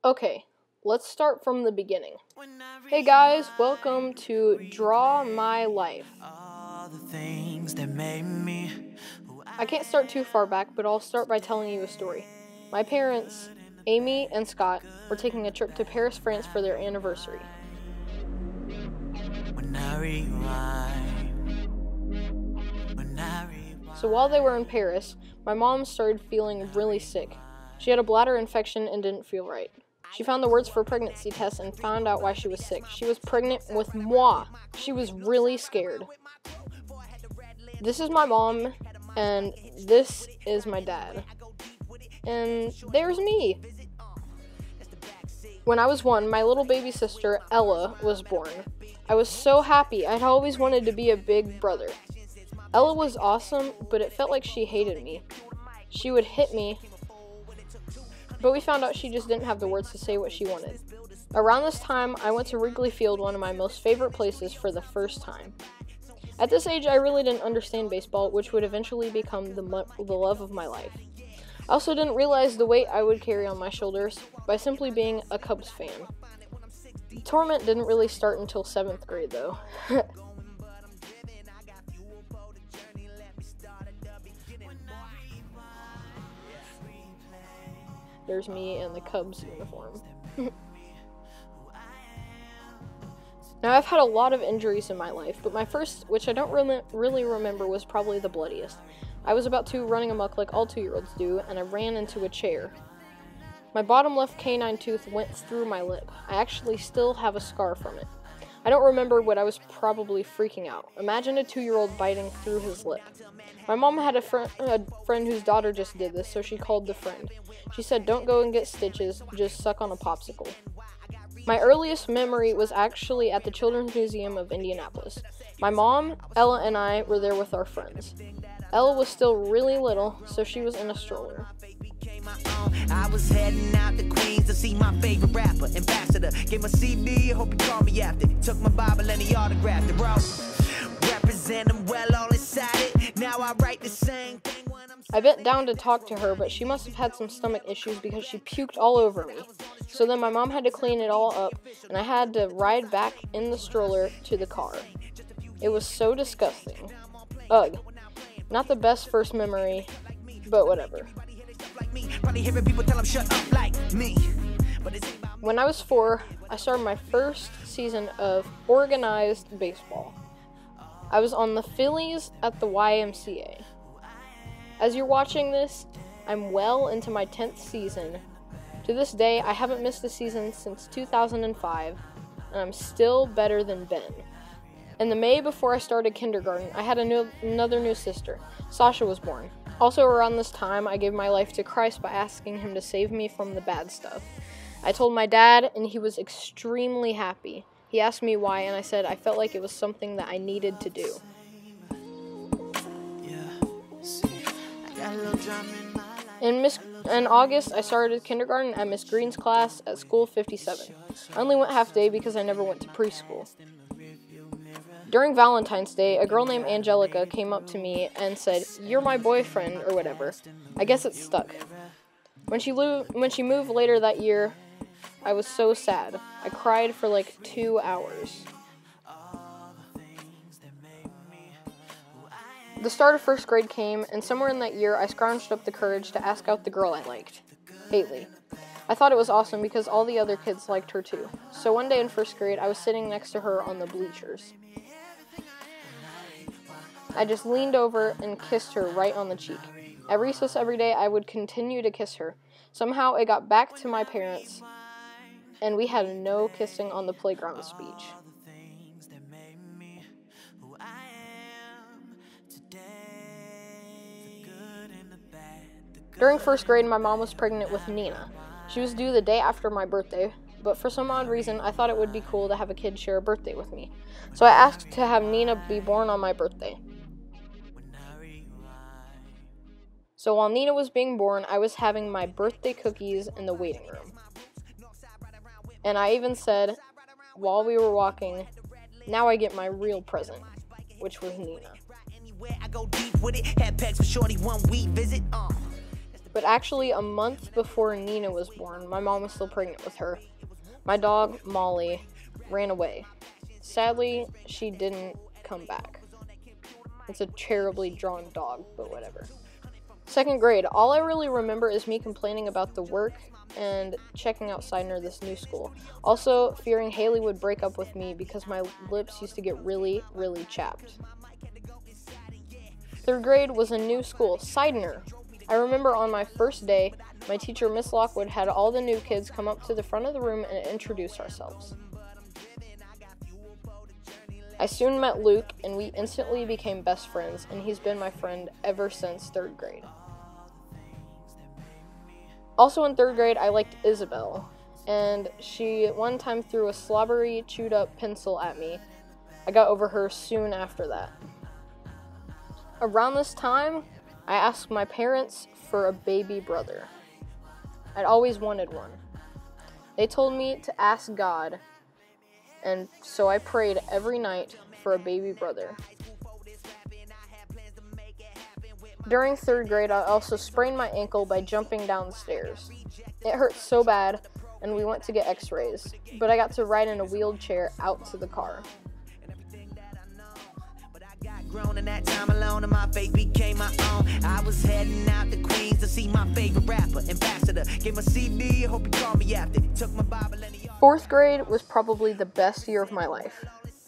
Okay, let's start from the beginning. Hey guys, welcome to Draw My Life. I can't start too far back, but I'll start by telling you a story. My parents, Amy and Scott, were taking a trip to Paris, France for their anniversary. So while they were in Paris, my mom started feeling really sick. She had a bladder infection and didn't feel right. She found the words for a pregnancy test and found out why she was sick. She was pregnant with moi. She was really scared. This is my mom, and this is my dad. And there's me. When I was 1, my little baby sister, Ella, was born. I was so happy. I'd always wanted to be a big brother. Ella was awesome, but it felt like she hated me. She would hit me, but we found out she just didn't have the words to say what she wanted. Around this time, I went to Wrigley Field, one of my most favorite places, for the first time. At this age, I really didn't understand baseball, which would eventually become the love of my life. I also didn't realize the weight I would carry on my shoulders by simply being a Cubs fan. The torment didn't really start until 7th grade, though. There's me in the Cubs uniform. Now, I've had a lot of injuries in my life, but my first, which I don't really remember, was probably the bloodiest. I was about 2, running amok like all 2-year-olds do, and I ran into a chair. My bottom left canine tooth went through my lip. I actually still have a scar from it. I don't remember, but I was probably freaking out. Imagine a 2-year-old biting through his lip. My mom had a friend whose daughter just did this, so she called the friend. She said, "Don't go and get stitches, just suck on a popsicle." My earliest memory was actually at the Children's Museum of Indianapolis. My mom, Ella, and I were there with our friends. Ella was still really little, so she was in a stroller. I was heading out to Queens to see my favorite rapper, Ambassador. Gave my CD, hope he called me after. Took my Bible and he autographed it, bro. Represent him well, all inside it. Now I write the same thing when I bent down to talk to her, but she must have had some stomach issues because she puked all over me. So then my mom had to clean it all up, and I had to ride back in the stroller to the car. It was so disgusting. Ugh. Not the best first memory, but whatever. When I was 4, I started my first season of organized baseball. I was on the Phillies at the YMCA. As you're watching this, I'm well into my 10th season. To this day, I haven't missed a season since 2005, and I'm still better than Ben. In the May before I started kindergarten, I had another new sister. Sasha was born. Also around this time, I gave my life to Christ by asking him to save me from the bad stuff. I told my dad, and he was extremely happy. He asked me why, and I said I felt like it was something that I needed to do. In August, I started kindergarten at Miss Green's class at School 57. I only went half day because I never went to preschool. During Valentine's Day, a girl named Angelica came up to me and said, "You're my boyfriend," or whatever. I guess it stuck. When she moved later that year, I was so sad. I cried for like 2 hours. The start of 1st grade came, and somewhere in that year, I scrounged up the courage to ask out the girl I liked, Haley. I thought it was awesome because all the other kids liked her too. So one day in 1st grade, I was sitting next to her on the bleachers. I just leaned over and kissed her right on the cheek. At recess every day, I would continue to kiss her. Somehow, it got back to my parents, and we had no kissing on the playground speech. During 1st grade, my mom was pregnant with Nina. She was due the day after my birthday, but for some odd reason, I thought it would be cool to have a kid share a birthday with me. So I asked to have Nina be born on my birthday. So while Nina was being born, I was having my birthday cookies in the waiting room. And I even said, while we were walking, "Now I get my real present," which was Nina. But but actually a month before Nina was born, my mom was still pregnant with her. My dog, Molly, ran away. Sadly, she didn't come back. It's a terribly drawn dog, but whatever. 2nd grade, all I really remember is me complaining about the work and checking out Sidner this new school. Also, fearing Haley would break up with me because my lips used to get really, really chapped. 3rd grade was a new school, Sidner. I remember on my first day, my teacher, Miss Lockwood, had all the new kids come up to the front of the room and introduce ourselves. I soon met Luke, and we instantly became best friends, and he's been my friend ever since 3rd grade. Also in 3rd grade, I liked Isabel, and she one time threw a slobbery, chewed-up pencil at me. I got over her soon after that. Around this time, I asked my parents for a baby brother. I'd always wanted one. They told me to ask God, and so I prayed every night for a baby brother. During 3rd grade, I also sprained my ankle by jumping down the stairs. It hurt so bad, and we went to get x-rays, but I got to ride in a wheelchair out to the car. Grown in that time alone and my faith became my own. I was heading out to Queens to see my favorite rapper, Ambassador. Gave my CD, hope you call me after. Took my Bible and 4th grade was probably the best year of my life.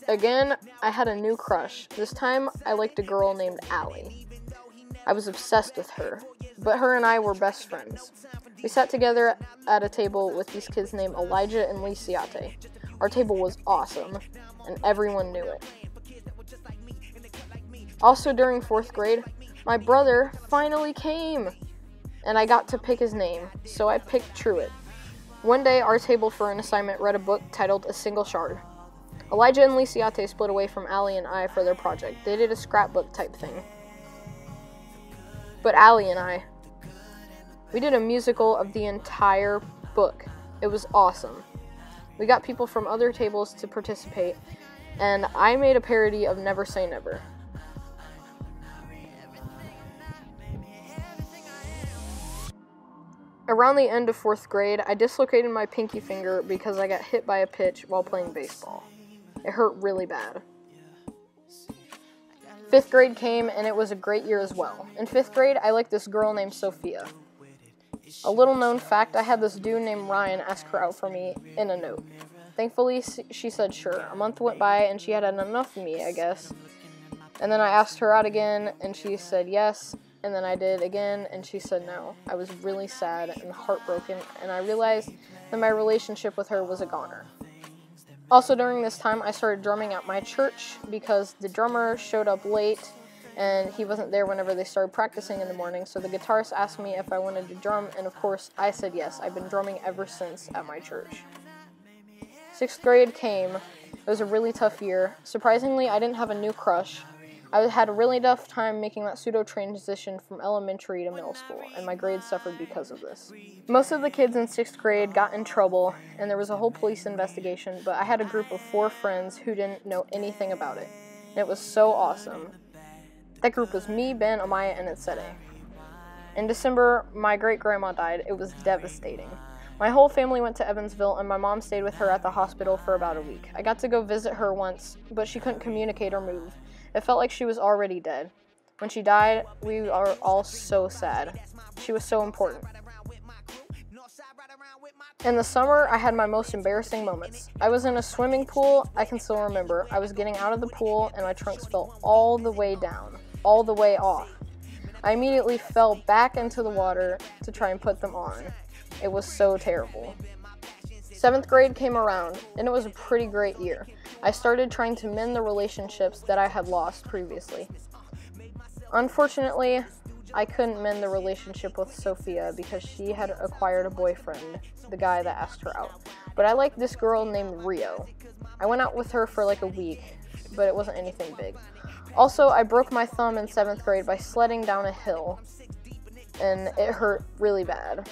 Again, I had a new crush. This time, I liked a girl named Allie. I was obsessed with her, but her and I were best friends. We sat together at a table with these kids named Elijah and Lisiate. Our table was awesome, and everyone knew it. Also during 4th grade, my brother finally came, and I got to pick his name, so I picked Truett. One day, our table for an assignment read a book titled A Single Shard. Elijah and Lisiate split away from Allie and I for their project. They did a scrapbook type thing. But Allie and I, we did a musical of the entire book. It was awesome. We got people from other tables to participate, and I made a parody of Never Say Never. Around the end of 4th grade, I dislocated my pinky finger because I got hit by a pitch while playing baseball. It hurt really bad. 5th grade came, and it was a great year as well. In 5th grade, I liked this girl named Sophia. A little known fact, I had this dude named Ryan ask her out for me in a note. Thankfully, she said sure. A month went by, and she had enough of me, I guess. And then I asked her out again, and she said yes. And then I did again, and she said no. I was really sad and heartbroken, and I realized that my relationship with her was a goner. Also during this time, I started drumming at my church because the drummer showed up late, and he wasn't there whenever they started practicing in the morning, so the guitarist asked me if I wanted to drum, and of course, I said yes. I've been drumming ever since at my church. 6th grade came. It was a really tough year. Surprisingly, I didn't have a new crush. I had a really tough time making that pseudo-transition from elementary to middle school, and my grades suffered because of this. Most of the kids in 6th grade got in trouble, and there was a whole police investigation, but I had a group of 4 friends who didn't know anything about it, and it was so awesome. That group was me, Ben, Amaya, and Etsede. In December, my great-grandma died. It was devastating. My whole family went to Evansville, and my mom stayed with her at the hospital for about a week. I got to go visit her once, but she couldn't communicate or move. It felt like she was already dead. When she died, we are all so sad. She was so important. In the summer, I had my most embarrassing moments. I was in a swimming pool, I can still remember. I was getting out of the pool, and my trunks fell all the way down, all the way off. I immediately fell back into the water to try and put them on. It was so terrible. 7th grade came around, and it was a pretty great year. I started trying to mend the relationships that I had lost previously. Unfortunately, I couldn't mend the relationship with Sophia because she had acquired a boyfriend, the guy that asked her out. But I liked this girl named Rio. I went out with her for like a week, but it wasn't anything big. Also, I broke my thumb in 7th grade by sledding down a hill, and it hurt really bad.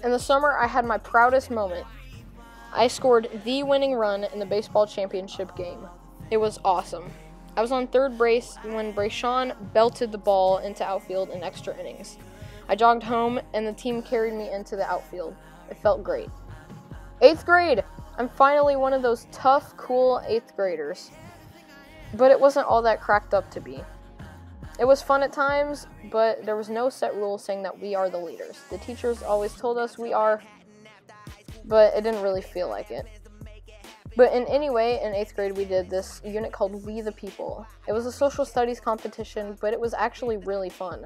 In the summer, I had my proudest moment. I scored the winning run in the baseball championship game. It was awesome. I was on third base when Brayshawn belted the ball into outfield in extra innings. I jogged home, and the team carried me into the outfield. It felt great. 8th grade! I'm finally one of those tough, cool 8th graders. But it wasn't all that cracked up to be. It was fun at times, but there was no set rule saying that we are the leaders. The teachers always told us we are, but it didn't really feel like it. But in any way, in 8th grade, we did this unit called We the People. It was a social studies competition, but it was actually really fun.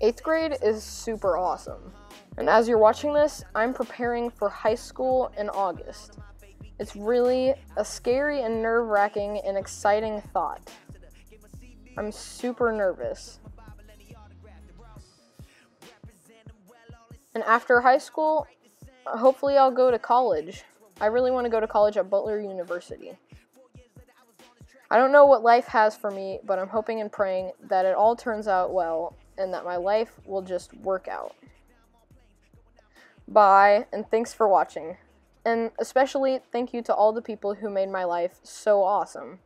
8th grade is super awesome. And as you're watching this, I'm preparing for high school in August. It's really a scary and nerve-wracking and exciting thought. I'm super nervous. And after high school, hopefully I'll go to college. I really want to go to college at Butler University. I don't know what life has for me, but I'm hoping and praying that it all turns out well and that my life will just work out. Bye, and thanks for watching. And especially thank you to all the people who made my life so awesome.